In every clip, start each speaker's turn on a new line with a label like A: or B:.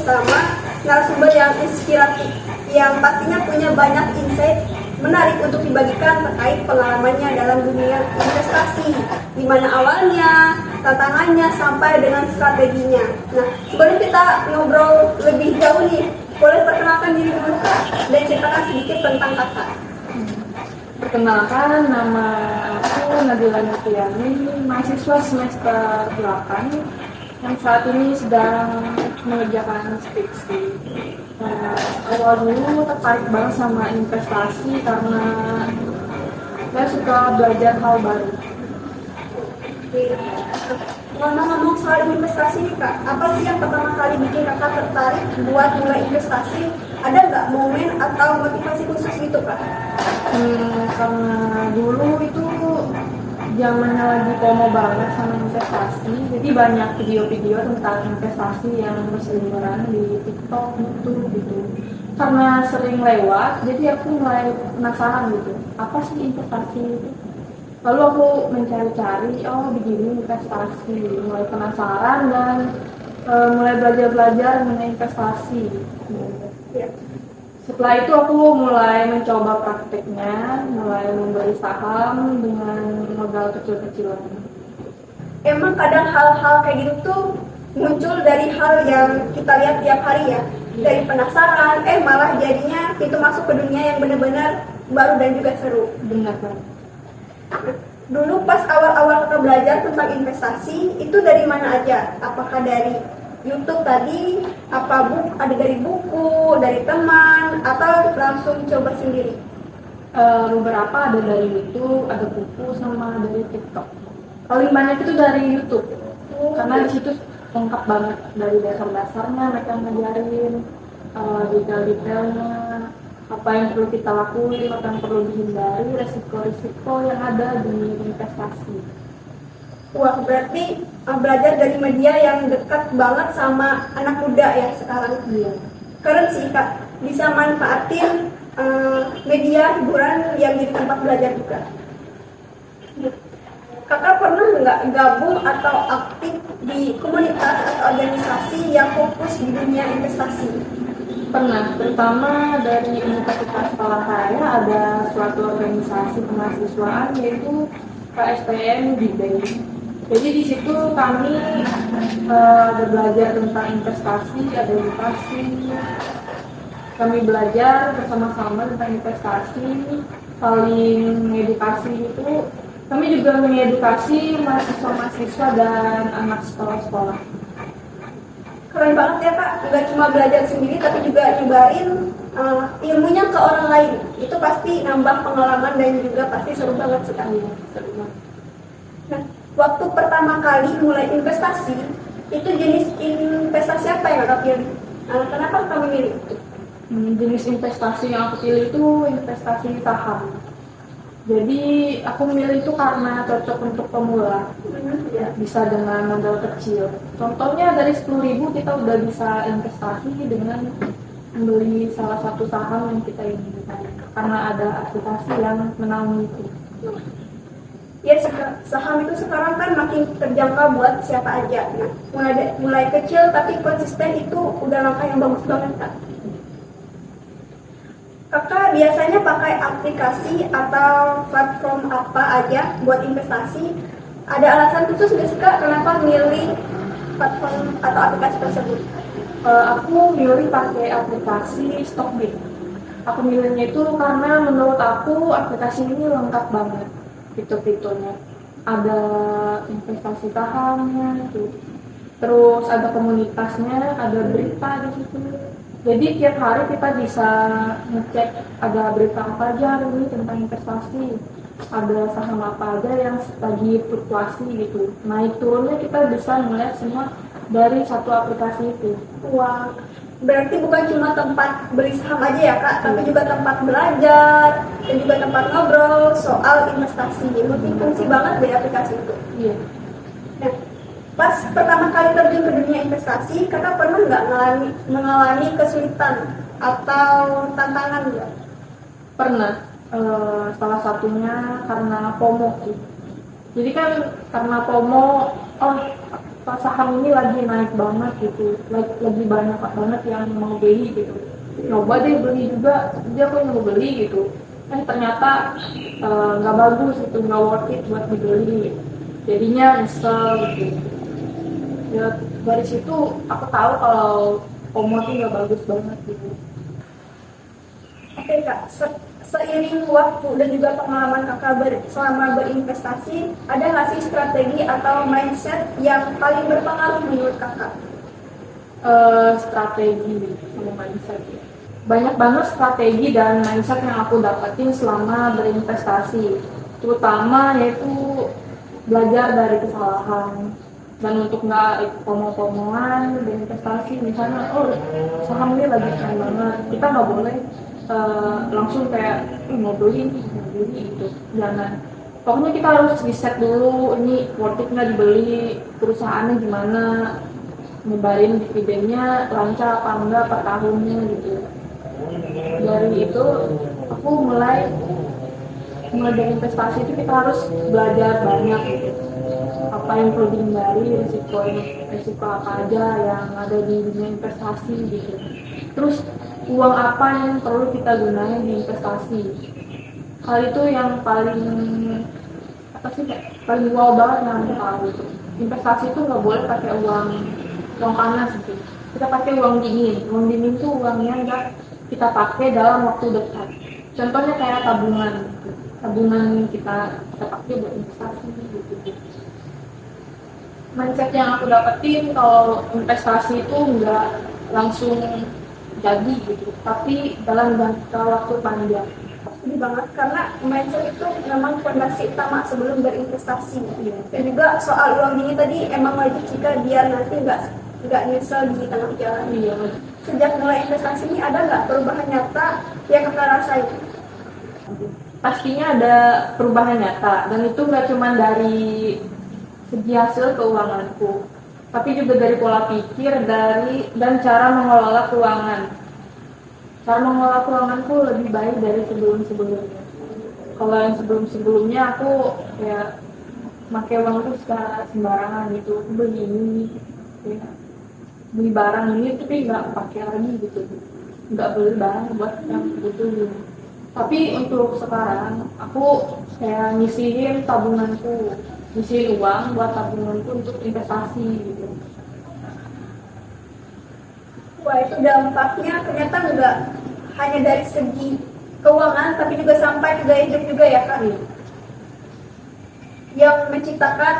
A: bersama narasumber yang inspiratif, yang pastinya punya banyak insight menarik untuk dibagikan terkait pengalamannya dalam dunia investasi, di mana awalnya, tantangannya, sampai dengan strateginya. Nah, sebelum kita ngobrol lebih jauh nih, boleh perkenalkan diri dulu Kak, dan ceritakan sedikit tentang Kakak.
B: Perkenalkan, nama aku Nabila Nurtiani, mahasiswa semester 8 yang saat ini sedang mengerjakan skripsi. Awal dulu tertarik banget sama investasi karena saya suka belajar hal baru.
A: Ngomong-ngomong soal investasi nih Kak, apa sih yang pertama kali bikin Kakak tertarik buat mulai investasi? Ada nggak momen atau motivasi khusus gitu Kak?
B: Karena dulu itu zamannya lagi FOMO banget sama investasi, jadi banyak video-video tentang investasi yang berseliweran di TikTok, YouTube gitu. Karena sering lewat, jadi aku mulai penasaran gitu, apa sih investasi itu? Lalu aku mencari-cari, oh begini investasi, mulai penasaran dan mulai belajar-belajar mengenai investasi.
A: Ya.
B: Setelah itu aku mulai mencoba prakteknya, mulai membeli saham dengan modal kecil-kecilan.
A: Emang kadang hal-hal kayak gitu tuh muncul dari hal yang kita lihat tiap hari ya, dari penasaran, malah jadinya pintu masuk ke dunia yang benar-benar baru dan juga seru.
B: Benar kan?
A: Dulu pas awal-awal Kakak belajar tentang investasi, itu dari mana aja? Apakah dari YouTube tadi, ada dari buku, dari teman, atau langsung coba sendiri?
B: Beberapa ada dari YouTube, ada buku, sama dari TikTok. Paling banyak itu dari YouTube, karena di situ lengkap banget dari dasar-dasarnya, mereka ngajarin detail-detailnya, apa yang perlu kita lakuin, apa yang perlu dihindari, resiko-resiko yang ada di investasi.
A: Wah, berarti belajar dari media yang dekat banget sama anak muda ya sekarang.
B: Iya.
A: Keren sih Kak, bisa manfaatin media hiburan yang jadi tempat belajar juga. Kakak pernah nggak gabung atau aktif di komunitas atau organisasi yang fokus di dunia investasi?
B: Pernah, terutama dari Universitas Palangkaraya ada suatu organisasi kemahasiswaan yaitu KSPM Bideng. Jadi di situ kami ada belajar tentang investasi, ada edukasi. Kami belajar bersama-sama tentang investasi, saling mengedukasi itu. Kami juga mengedukasi mahasiswa-mahasiswa dan anak sekolah-sekolah.
A: Keren banget ya Kak, nggak cuma belajar sendiri tapi juga nyebarin ilmunya ke orang lain. Itu pasti nambah pengalaman dan juga pasti seru banget sekali.
B: Seru banget.
A: Nah, waktu pertama kali mulai investasi, itu jenis investasi apa yang Kakak pilih? Kenapa Kakak memilih itu?
B: Jenis investasi yang aku pilih itu investasi saham. Jadi aku memilih itu karena cocok untuk pemula, ya, bisa dengan modal kecil. Contohnya dari 10.000 kita udah bisa investasi dengan membeli salah satu saham yang kita inginkan, karena ada aplikasi yang menaungi itu.
A: Ya, saham itu sekarang kan makin terjangkau buat siapa aja. Nah, mulai kecil tapi konsisten itu udah langkah yang bagus banget Kak. Kakak biasanya pakai aplikasi atau platform apa aja buat investasi? Ada alasan khusus nggak sih Kak kenapa milih platform atau aplikasi tersebut?
B: Aku milih pakai aplikasi Stockbit. Aku milihnya itu karena menurut aku aplikasi ini lengkap banget fitur-fiturnya. Ada investasi sahamnya, terus ada komunitasnya, ada berita di situ. Jadi tiap hari kita bisa ngecek ada berita apa aja nih tentang investasi, ada saham apa aja yang lagi fluktuasi gitu. Naik turunnya kita bisa melihat semua dari satu aplikasi itu.
A: Wah, berarti bukan cuma tempat beli saham aja ya Kak, tapi juga tempat belajar dan juga tempat ngobrol soal investasi. Multifungsi banget dari aplikasi itu.
B: Iya.
A: Nah, pas pertama kali terjun ke dunia investasi, Kakak pernah nggak mengalami kesulitan atau tantangan nggak?
B: Pernah. Salah satunya karena FOMO sih. Jadi kan karena FOMO, saham ini lagi naik banget gitu, lagi banyak banget yang mau beli gitu. Coba deh beli juga, jadi aku yang mau beli gitu. Ternyata nggak bagus itu, nggak worth it buat dibeli. Jadinya nyesel gitu. Ya dari situ aku tahu kalau FOMO tuh nggak bagus banget gitu.
A: Oke Kak, seiring waktu dan juga pengalaman Kakak selama berinvestasi, ada nggak sih strategi atau mindset yang paling berpengaruh menurut Kakak?
B: Strategi sama mindset ya. Banyak banget strategi dan mindset yang aku dapetin selama berinvestasi, terutama yaitu belajar dari kesalahan dan untuk nggak pomo-pomongan berinvestasi. Misalnya saham ini lagi keren banget, kita nggak boleh langsung kayak mau beli gitu, jangan. Pokoknya kita harus riset dulu, ini worth it nggak dibeli, perusahaannya gimana, nyebarin dividennya lancar apa enggak per tahunnya gitu. Dari itu aku mulai dari investasi itu kita harus belajar banyak gitu. Apa yang perlu dihindari, risiko apa aja yang ada di dunia investasi gitu. Terus uang apa yang perlu kita gunakan di investasi. Hal itu yang paling paling wow banget yang aku tahu itu. Investasi itu nggak boleh pakai uang panas gitu. Kita pakai uang dingin. Uang dingin itu uangnya nggak kita pakai dalam waktu dekat. Contohnya kayak tabungan gitu. Tabungan kita pakai buat investasi gitu. Mindset yang aku dapetin kalau investasi itu nggak langsung jadi gitu, tapi dalam jangka waktu panjang.
A: Setuju banget, karena mindset itu memang fondasi utama sebelum berinvestasi. Dan juga soal uang dingin tadi emang wajib jika biar nanti nggak nyesel di tengah jalan.
B: Iya.
A: Sejak mulai investasi ini ada nggak perubahan nyata yang Kakak rasain?
B: Pastinya ada perubahan nyata, dan itu nggak cuma dari segi hasil keuanganku, tapi juga dari pola pikir dan cara mengelola keuangan. Cara mengelola keuanganku lebih baik dari sebelum-sebelumnya. Kalau yang sebelum-sebelumnya aku kayak pakai uang itu secara sembarangan gitu, aku beli ini, ya, beli barang ini tapi nggak pakai lagi gitu, nggak beli barang buat yang butuh. Tapi untuk sekarang aku kayak nyisihin tabunganku, nyisihin uang buat tabunganku untuk investasi gitu.
A: Wah, itu dampaknya ternyata nggak hanya dari segi keuangan, tapi juga sampai ke gaya hidup juga ya Kak? Yang menciptakan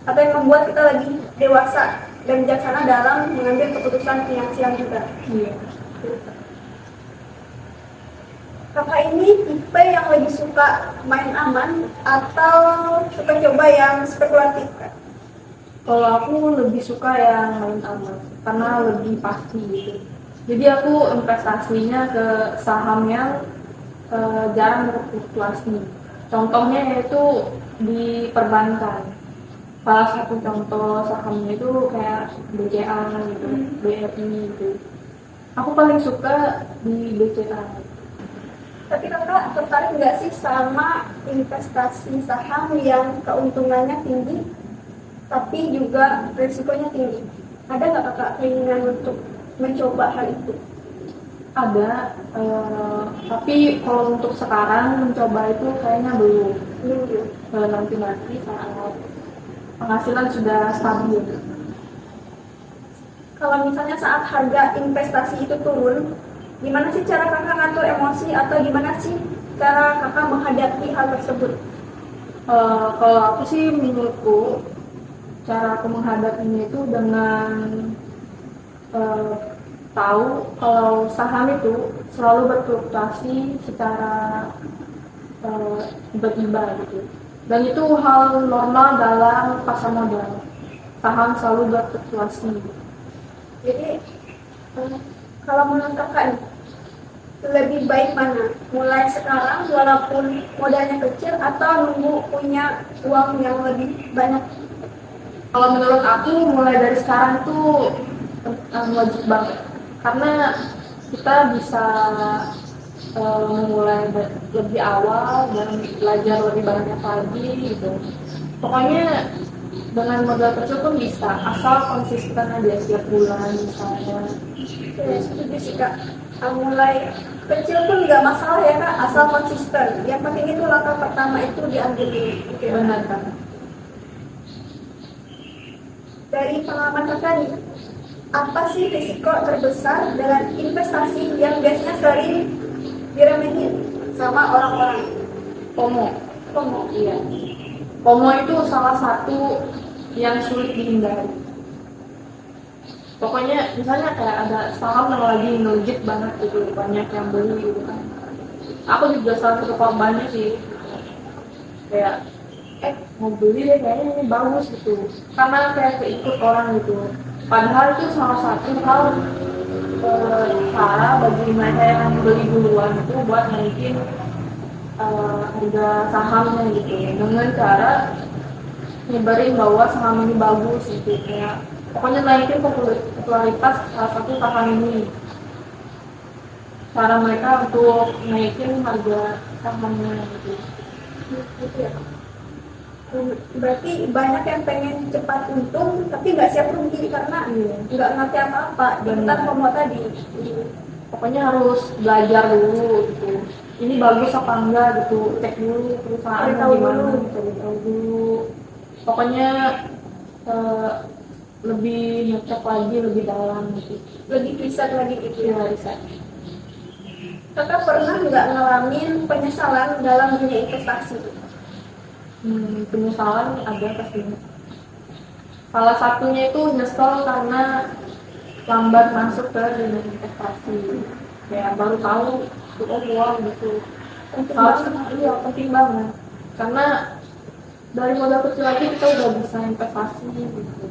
A: atau yang membuat kita lagi dewasa dan bijaksana dalam mengambil keputusan finansial juga.
B: Iya.
A: Kakak ini tipe yang lebih suka main aman atau suka coba yang spekulatif Kak?
B: Kalau aku lebih suka yang main aman karena lebih pasti gitu. Jadi aku investasinya ke saham yang jarang berfluktuasi. Contohnya yaitu di perbankan. Salah satu contoh sahamnya itu kayak BCA gitu, BRI gitu. Aku paling suka di BCA.
A: Tapi Kakak tertarik nggak sih sama investasi saham yang keuntungannya tinggi tapi juga risikonya tinggi? Ada nggak Kakak keinginan untuk mencoba hal itu?
B: Ada, tapi kalau untuk sekarang mencoba itu kayaknya belum. Nanti saat penghasilan sudah stabil.
A: Kalau misalnya saat harga investasi itu turun, gimana sih cara Kakak ngatur emosi atau gimana sih cara Kakak menghadapi hal tersebut?
B: Kalau aku sih menurutku cara aku menghadapinya itu dengan tahu kalau saham itu selalu berfluktuasi secara tiba-tiba gitu, dan itu hal normal dalam pasar modal. Saham selalu berfluktuasi.
A: Jadi kalau menurut Kakak nih, lebih baik mana? Mulai sekarang walaupun modalnya kecil atau nunggu punya uang yang lebih banyak?
B: Kalau menurut aku mulai dari sekarang tuh wajib banget, karena kita bisa memulai lebih awal dan belajar lebih banyak lagi gitu. Pokoknya dengan modal kecil pun bisa, asal konsisten aja setiap bulan misalnya.
A: Ya, setuju sih kak. Mulai kecil pun nggak masalah ya kak, asal konsisten. Yang penting itu langkah pertama itu diambil dulu. Oke,
B: Benar kan?
A: dari pengalaman kakak nih, apa sih risiko terbesar dengan investasi yang biasanya sering diremehin sama orang-orang?
B: FOMO.
A: FOMO.
B: Iya. FOMO itu salah satu yang sulit dihindari. Pokoknya misalnya kayak ada saham yang lagi melejit banget gitu, banyak yang beli gitu kan. Aku juga salah satu korbannya sih. Kayak mau beli deh, kayaknya ini bagus gitu. Karena kayak keikut orang gitu. Padahal itu salah satu hal cara bagi mereka yang beli duluan itu buat naikin harga sahamnya gitu, dengan cara nyebarin bahwa saham ini bagus gitu, kayak pokoknya naikin popularitas salah satu saham ini. Cara mereka untuk naikin harga sahamnya gitu.
A: Gitu ya. Berarti banyak yang pengen cepat untung tapi nggak siap rugi karena nggak ngerti apa-apa. Ikutan FOMO tadi.
B: Pokoknya harus belajar dulu gitu. Ini bagus apa enggak gitu, cek dulu perusahaannya
A: Tahu
B: gimana,
A: dulu.
B: cari tahu dulu. Pokoknya lebih ngecek lagi, lebih dalam gitu.
A: Lebih riset lagi gitu ya.
B: Ya riset.
A: Kakak pernah nggak ngalamin penyesalan dalam dunia investasi?
B: Penyesalan ada pastinya. Salah satunya itu nyesel karena lambat masuk ke dunia investasi. Kayak baru tahu tuh, oh wow gitu.
A: Penting
B: Harus
A: banget.
B: iya penting banget. Karena dari modal kecil aja kita udah bisa investasi gitu.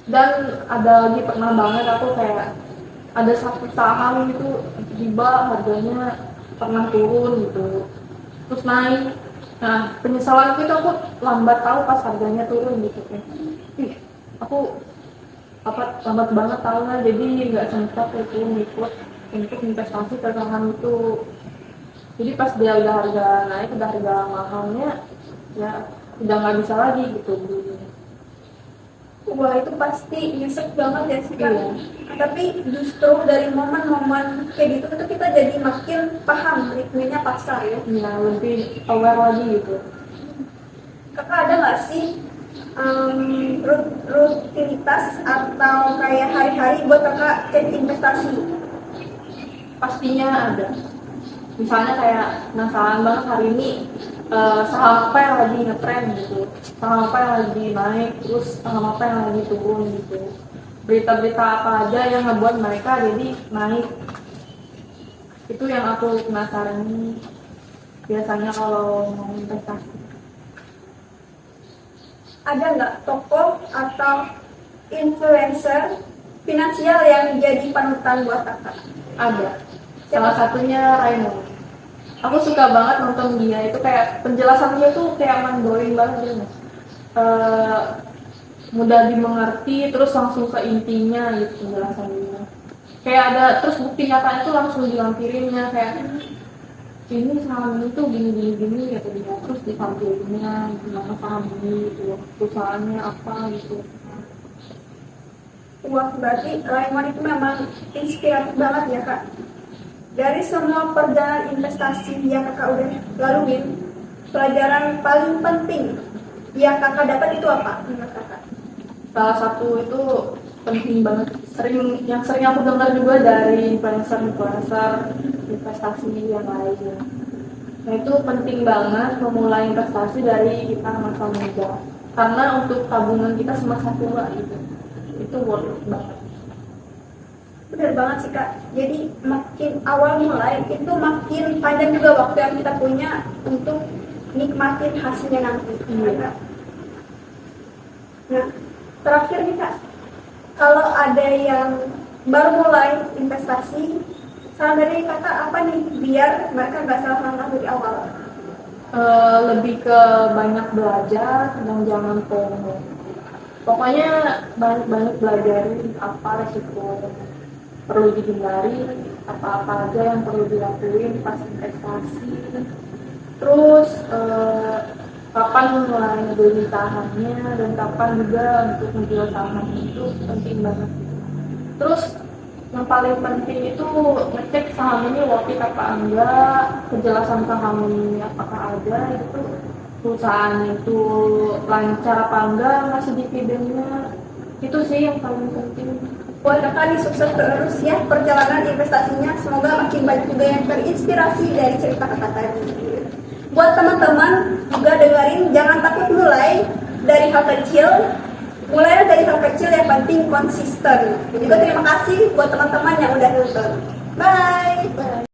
B: Dan ada lagi pernah banget aku kayak ada satu saham gitu tiba harganya pernah turun gitu, terus naik. Nah penyesalan itu aku lambat tahu pas harganya turun gitu kan. Aku lambat banget tahunya, jadi nggak sempat itu ngikut untuk investasi ke saham itu. Jadi pas dia udah harga naik, udah harga mahalnya, ya udah nggak bisa lagi gitu belinya.
A: Wah itu pasti nyesek banget ya sih Kak.
B: Iya.
A: Tapi justru dari momen-momen kayak gitu itu kita jadi makin paham ritmenya pasar ya.
B: Ya lebih aware lagi gitu.
A: Kakak ada nggak sih rutinitas atau kayak hari-hari buat kakak cek investasi?
B: Pastinya ada. Misalnya kayak penasaran banget hari ini saham apa yang lagi ngetrend gitu, saham apa yang lagi naik, terus saham apa yang lagi turun gitu. Berita-berita apa aja yang ngebuat mereka jadi naik. Itu yang aku penasaran biasanya kalau mau investasi.
A: Ada nggak tokoh atau influencer finansial yang jadi panutan buat kakak?
B: Ada. Salah satunya Raymond. Aku suka banget nonton dia, itu kayak penjelasan dia tuh kayak mind-blowing banget gitu. Mudah dimengerti, terus langsung ke intinya gitu penjelasan dia. Kayak ada terus bukti nyata itu langsung dilampirinnya, kayak ini saham ini tuh gini gitu dia, terus disampaikannya gimana saham ini gitu, perusahaannya apa gitu.
A: Wah berarti Raymond itu memang inspiratif banget ya kak. Dari semua perjalanan investasi yang kakak udah laluin, pelajaran paling penting yang kakak dapat itu apa menurut kakak?
B: Salah satu itu penting banget, yang sering aku dengar juga dari influencer investasi yang lain. Nah itu penting banget memulai investasi dari kita masa muda, karena untuk tabungan kita semasa tua gitu, itu worth it banget.
A: Benar banget sih kak. Jadi makin awal mulai itu makin panjang juga waktu yang kita punya untuk nikmatin hasilnya nanti.
B: Iya.
A: Nah terakhir nih kak, kalau ada yang baru mulai investasi, saran dari kakak apa nih biar mereka nggak salah langkah dari awal?
B: Lebih ke banyak belajar dan jangan FOMO. Pokoknya banyak belajarin apa resiko perlu dihindari, apa-apa aja yang perlu dilakuin pas investasi. Terus kapan mulai beli sahamnya, dan kapan juga untuk menjual saham itu penting banget. Terus yang paling penting itu ngecek saham ini worth it apa enggak, kejelasan saham ini apakah ada, itu perusahaan itu lancar apa enggak ngasih dividennya. Itu sih yang paling penting.
A: Buat kakak nih sukses terus ya perjalanan investasinya. Semoga makin banyak juga yang terinspirasi dari cerita kakak tadi. Buat teman-teman juga dengerin, jangan takut mulai dari hal kecil. Mulai dari hal kecil, yang penting konsisten. Dan juga terima kasih buat teman-teman yang udah nonton. Bye.
B: Bye.